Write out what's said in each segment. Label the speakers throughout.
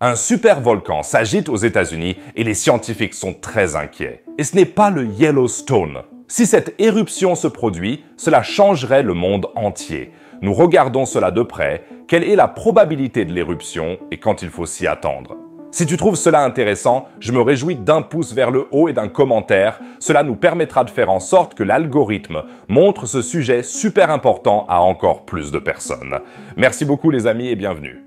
Speaker 1: Un supervolcan s'agite aux États-Unis et les scientifiques sont très inquiets. Et ce n'est pas le Yellowstone. Si cette éruption se produit, cela changerait le monde entier. Nous regardons cela de près. Quelle est la probabilité de l'éruption et quand il faut s'y attendre? Si tu trouves cela intéressant, je me réjouis d'un pouce vers le haut et d'un commentaire. Cela nous permettra de faire en sorte que l'algorithme montre ce sujet super important à encore plus de personnes. Merci beaucoup les amis et bienvenue.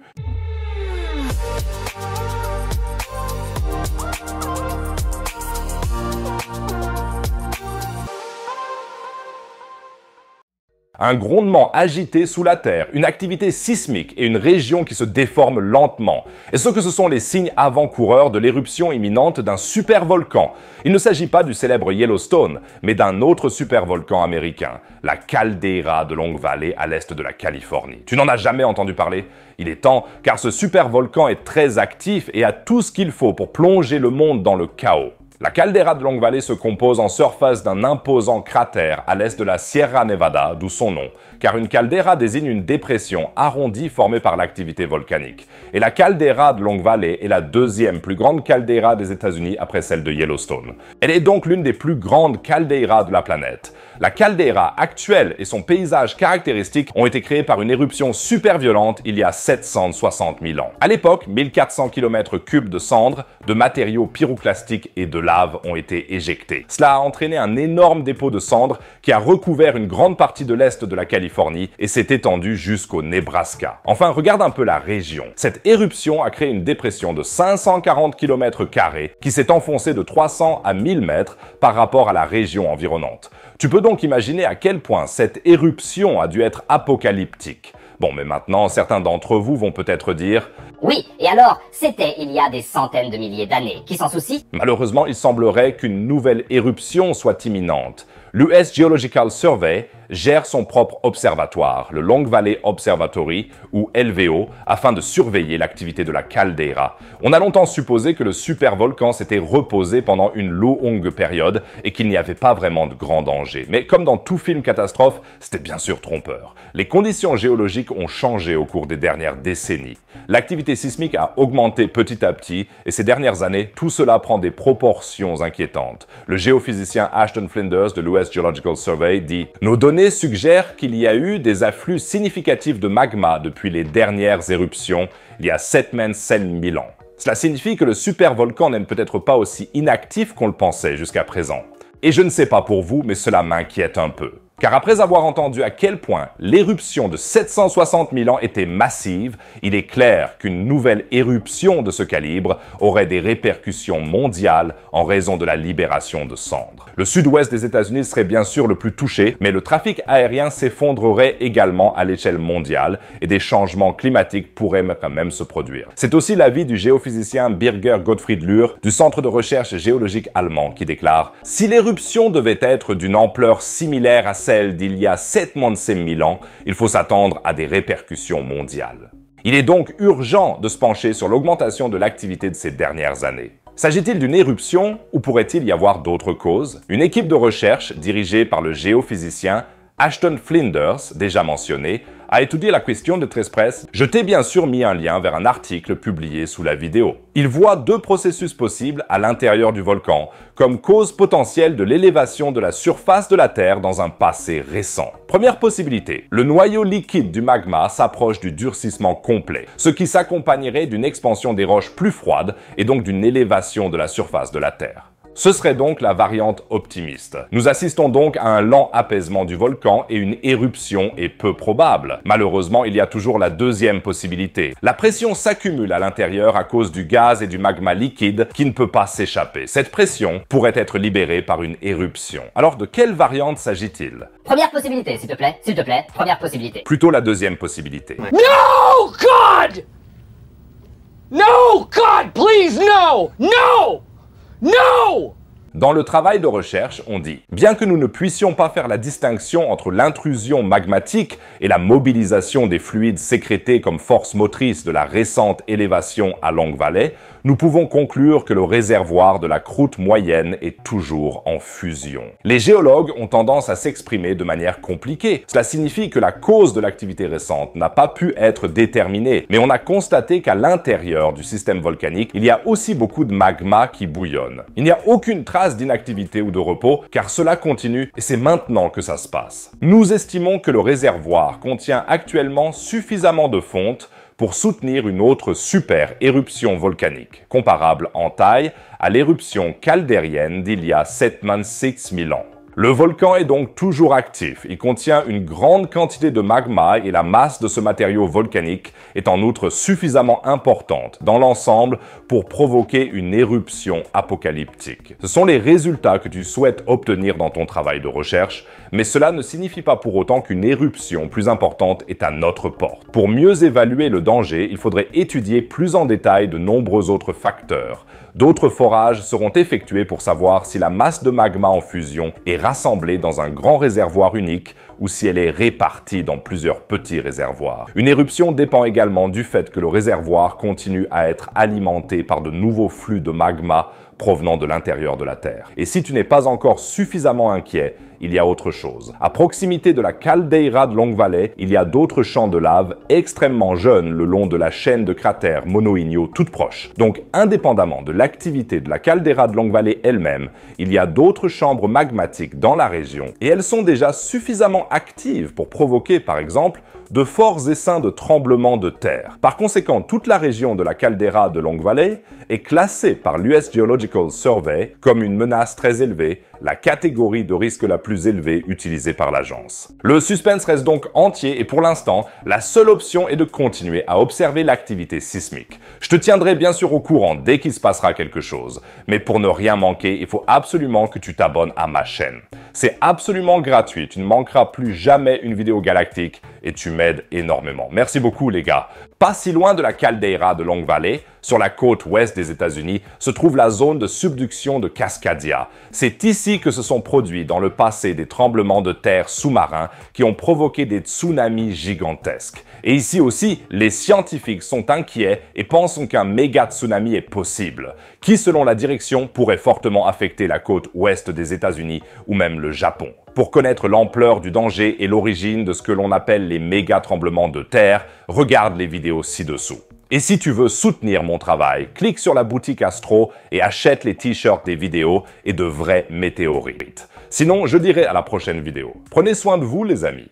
Speaker 1: Un grondement agité sous la Terre, une activité sismique et une région qui se déforme lentement. Est-ce que ce sont les signes avant-coureurs de l'éruption imminente d'un supervolcan? Il ne s'agit pas du célèbre Yellowstone, mais d'un autre supervolcan américain, la caldeira de Long Valley à l'est de la Californie. Tu n'en as jamais entendu parler? Il est temps, car ce supervolcan est très actif et a tout ce qu'il faut pour plonger le monde dans le chaos. La caldeira de Long Valley se compose en surface d'un imposant cratère à l'est de la Sierra Nevada, d'où son nom, car une caldeira désigne une dépression arrondie formée par l'activité volcanique. Et la caldeira de Long Valley est la deuxième plus grande caldeira des États-Unis après celle de Yellowstone. Elle est donc l'une des plus grandes caldeiras de la planète. La caldeira actuelle et son paysage caractéristique ont été créés par une éruption super violente il y a 760 000 ans. À l'époque, 1400 km3 de cendres, de matériaux pyroclastiques et de lave ont été éjectés. Cela a entraîné un énorme dépôt de cendres qui a recouvert une grande partie de l'est de la Californie et s'est étendu jusqu'au Nebraska. Enfin, regarde un peu la région. Cette éruption a créé une dépression de 540 km² qui s'est enfoncée de 300 à 1000 mètres par rapport à la région environnante. Tu peux donc imaginer à quel point cette éruption a dû être apocalyptique. Bon, mais maintenant, certains d'entre vous vont peut-être dire «
Speaker 2: Oui, et alors, c'était il y a des centaines de milliers d'années. Qui s'en soucie ?»
Speaker 1: Malheureusement, il semblerait qu'une nouvelle éruption soit imminente. L'US Geological Survey gère son propre observatoire, le Long Valley Observatory, ou LVO, afin de surveiller l'activité de la caldeira. On a longtemps supposé que le supervolcan s'était reposé pendant une longue période et qu'il n'y avait pas vraiment de grand danger. Mais comme dans tout film catastrophe, c'était bien sûr trompeur. Les conditions géologiques ont changé au cours des dernières décennies. L'activité sismique a augmenté petit à petit et ces dernières années, tout cela prend des proportions inquiétantes. Le géophysicien Ashton Flinders de l'US Geological Survey dit « Nos données suggèrent qu'il y a eu des afflux significatifs de magma depuis les dernières éruptions il y a 7 000 ans. Cela signifie que le supervolcan n'est peut-être pas aussi inactif qu'on le pensait jusqu'à présent. Et je ne sais pas pour vous, mais cela m'inquiète un peu. Car après avoir entendu à quel point l'éruption de 760 000 ans était massive, il est clair qu'une nouvelle éruption de ce calibre aurait des répercussions mondiales en raison de la libération de cendres. Le sud-ouest des États-Unis serait bien sûr le plus touché, mais le trafic aérien s'effondrerait également à l'échelle mondiale et des changements climatiques pourraient quand même se produire. C'est aussi l'avis du géophysicien Birger Gottfried Luhr du Centre de recherche géologique allemand qui déclare « Si l'éruption devait être d'une ampleur similaire à celle d'il y a 7 000 ans, il faut s'attendre à des répercussions mondiales. » Il est donc urgent de se pencher sur l'augmentation de l'activité de ces dernières années. S'agit-il d'une éruption ou pourrait-il y avoir d'autres causes? Une équipe de recherche dirigée par le géophysicien Ashton Flinders, déjà mentionné, a étudié la question de Trespress. Je t'ai bien sûr mis un lien vers un article publié sous la vidéo. Il voit deux processus possibles à l'intérieur du volcan, comme cause potentielle de l'élévation de la surface de la Terre dans un passé récent. Première possibilité, le noyau liquide du magma s'approche du durcissement complet, ce qui s'accompagnerait d'une expansion des roches plus froides et donc d'une élévation de la surface de la Terre. Ce serait donc la variante optimiste. Nous assistons donc à un lent apaisement du volcan et une éruption est peu probable. Malheureusement, il y a toujours la deuxième possibilité. La pression s'accumule à l'intérieur à cause du gaz et du magma liquide qui ne peut pas s'échapper. Cette pression pourrait être libérée par une éruption. Alors de quelle variante s'agit-il?
Speaker 2: Première possibilité, s'il te plaît, première possibilité.
Speaker 1: Plutôt la deuxième possibilité.
Speaker 3: No, God! No, God, please, no! No! No!
Speaker 1: Dans le travail de recherche, on dit « Bien que nous ne puissions pas faire la distinction entre l'intrusion magmatique et la mobilisation des fluides sécrétés comme force motrice de la récente élévation à Long Valley, nous pouvons conclure que le réservoir de la croûte moyenne est toujours en fusion. » Les géologues ont tendance à s'exprimer de manière compliquée. Cela signifie que la cause de l'activité récente n'a pas pu être déterminée, mais on a constaté qu'à l'intérieur du système volcanique, il y a aussi beaucoup de magma qui bouillonne. Il n'y a aucune trace d'inactivité ou de repos, car cela continue et c'est maintenant que ça se passe. Nous estimons que le réservoir contient actuellement suffisamment de fonte pour soutenir une autre super éruption volcanique, comparable en taille à l'éruption chaldérienne d'il y a 7,6 000 ans. Le volcan est donc toujours actif, il contient une grande quantité de magma et la masse de ce matériau volcanique est en outre suffisamment importante dans l'ensemble pour provoquer une éruption apocalyptique. Ce sont les résultats que tu souhaites obtenir dans ton travail de recherche, mais cela ne signifie pas pour autant qu'une éruption plus importante est à notre porte. Pour mieux évaluer le danger, il faudrait étudier plus en détail de nombreux autres facteurs. D'autres forages seront effectués pour savoir si la masse de magma en fusion est rassemblée dans un grand réservoir unique ou si elle est répartie dans plusieurs petits réservoirs. Une éruption dépend également du fait que le réservoir continue à être alimenté par de nouveaux flux de magma provenant de l'intérieur de la Terre. Et si tu n'es pas encore suffisamment inquiet, il y a autre chose. À proximité de la caldeira de Long Valley, il y a d'autres champs de lave extrêmement jeunes le long de la chaîne de cratères monoïniaux toute proche. Donc, indépendamment de l'activité de la caldeira de Long Valley elle-même, il y a d'autres chambres magmatiques dans la région et elles sont déjà suffisamment actives pour provoquer, par exemple, de forts essaims de tremblements de terre. Par conséquent, toute la région de la caldeira de Long Valley est classée par l'US Geological Survey comme une menace très élevée, la catégorie de risque la plus élevée utilisée par l'agence. Le suspense reste donc entier et pour l'instant, la seule option est de continuer à observer l'activité sismique. Je te tiendrai bien sûr au courant dès qu'il se passera quelque chose, mais pour ne rien manquer, il faut absolument que tu t'abonnes à ma chaîne. C'est absolument gratuit, tu ne manqueras plus jamais une vidéo galactique et tu m'aides énormément. Merci beaucoup les gars. Pas si loin de la caldeira de Long Valley, sur la côte ouest des États-Unis, se trouve la zone de subduction de Cascadia. C'est ici que se sont produits dans le passé des tremblements de terre sous-marins qui ont provoqué des tsunamis gigantesques. Et ici aussi, les scientifiques sont inquiets et pensent qu'un méga tsunami est possible, qui selon la direction pourrait fortement affecter la côte ouest des États-Unis ou même le Japon. Pour connaître l'ampleur du danger et l'origine de ce que l'on appelle les méga tremblements de terre, regarde les vidéos ci-dessous. Et si tu veux soutenir mon travail, clique sur la boutique Astro et achète les t-shirts des vidéos et de vrais météorites. Sinon, je dirai à la prochaine vidéo. Prenez soin de vous les amis.